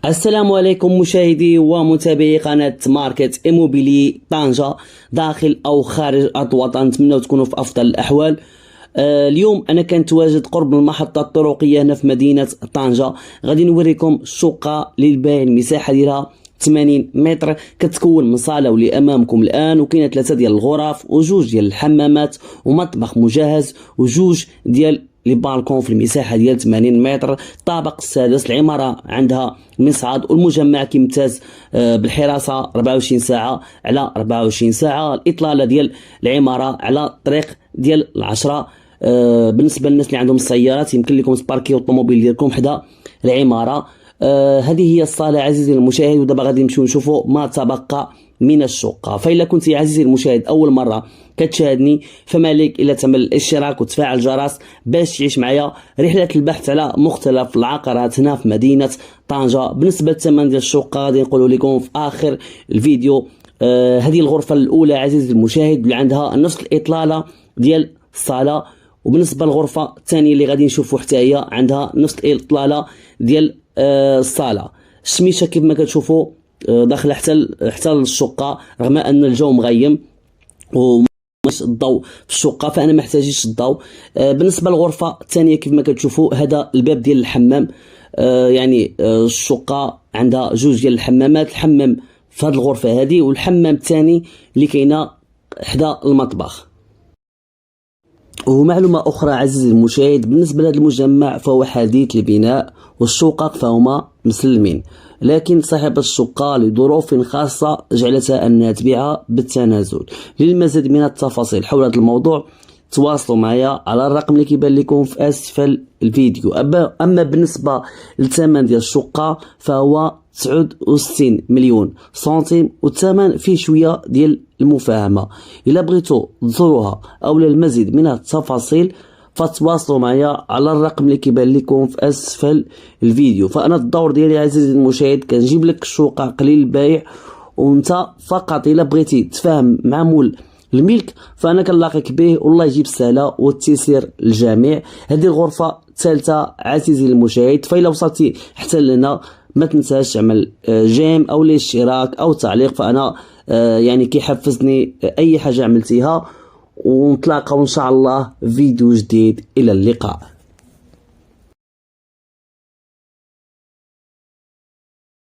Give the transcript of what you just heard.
السلام عليكم مشاهدي ومتابعي قناة ماركت إيموبيلي طنجة داخل أو خارج أرض الوطن. نتمنى تكونوا في أفضل الأحوال. اليوم أنا كنتواجد قرب المحطة الطرقية هنا في مدينة طنجة. غادي نوريكم شقة للبيع، المساحة ديالها 80 متر، كتكون من صالة واللي امامكم الان، وكاينه 3 ديال الغرف وجوج ديال الحمامات ومطبخ مجهز وجوج ديال لي بالكون في المساحه ديال 80 متر. الطابق السادس. العماره عندها مصعد والمجمع كيمتاز بالحراسه 24 ساعه على 24 ساعه. الاطلاله ديال العماره على الطريق ديال العشرة. بالنسبه للناس اللي عندهم السيارات يمكن لكم تباركيو الطوموبيل ديالكم حدا العماره. هذه هي الصالة عزيزي المشاهد، ودابا غادي نمشيو نشوفوا ما تبقى من الشقة. فإلا كنت يا عزيزي المشاهد أول مرة كتشاهدني فما عليك إلا تعمل الاشتراك وتفعل الجرس باش تعيش معايا رحلة البحث على مختلف العقارات هنا في مدينة طنجة. بالنسبة للثمن ديال الشقة غادي نقولوا لكم في آخر الفيديو. هذه الغرفة الأولى عزيزي المشاهد اللي عندها نفس الإطلالة ديال الصالة، وبالنسبة للغرفة الثانية اللي غادي نشوفوا حتى هي عندها نفس الإطلالة ديال الصالة. الشميشه كيف ما كتشوفوا داخله حتى للشقه، رغم ان الجو مغيم وماش الضوء في الشقه فانا ما احتاجيش الضوء. بالنسبه للغرفه الثانيه كيف ما كتشوفوا هذا الباب ديال الحمام. يعني الشقه عندها جوج ديال الحمامات، الحمام في هذه الغرفه هذه والحمام الثاني اللي كاينه حدا المطبخ. ومعلومة أخرى عزيزي المشاهد، بالنسبة لهذا المجمع فهو حديث البناء والشقق فهما مسلمين، لكن صاحب الشقة لظروف خاصة جعلتها أنها تبيعها بالتنازل. للمزيد من التفاصيل حول هذا الموضوع تواصلوا معايا على الرقم اللي كيبان لكم في أسفل الفيديو. أما بالنسبة للثمن ديال الشقة فهو 69 مليون سنتيم، والثمن فيه شوية ديال المفاهمة. إلا بغيتوا تزوروها أو للمزيد من التفاصيل فتواصلوا معايا على الرقم اللي كيبان لكم في أسفل الفيديو. فأنا الدور ديالي عزيزي المشاهد كنجيب لك الشقة قليل البيع، وانت فقط إلا بغيتي تفهم مع مول الملك فأنا كنلاقيك به، والله يجيب السهلة والتيسير للجميع. هذه الغرفة الثالثة عزيزي المشاهد. فإلا وصلتي حتى لهنا ما تنساش تعمل جيم او الاشتراك او تعليق، فانا يعني كيحفزني اي حاجه عملتيها. ونتلاقاو ان شاء الله فيديو جديد. الى اللقاء.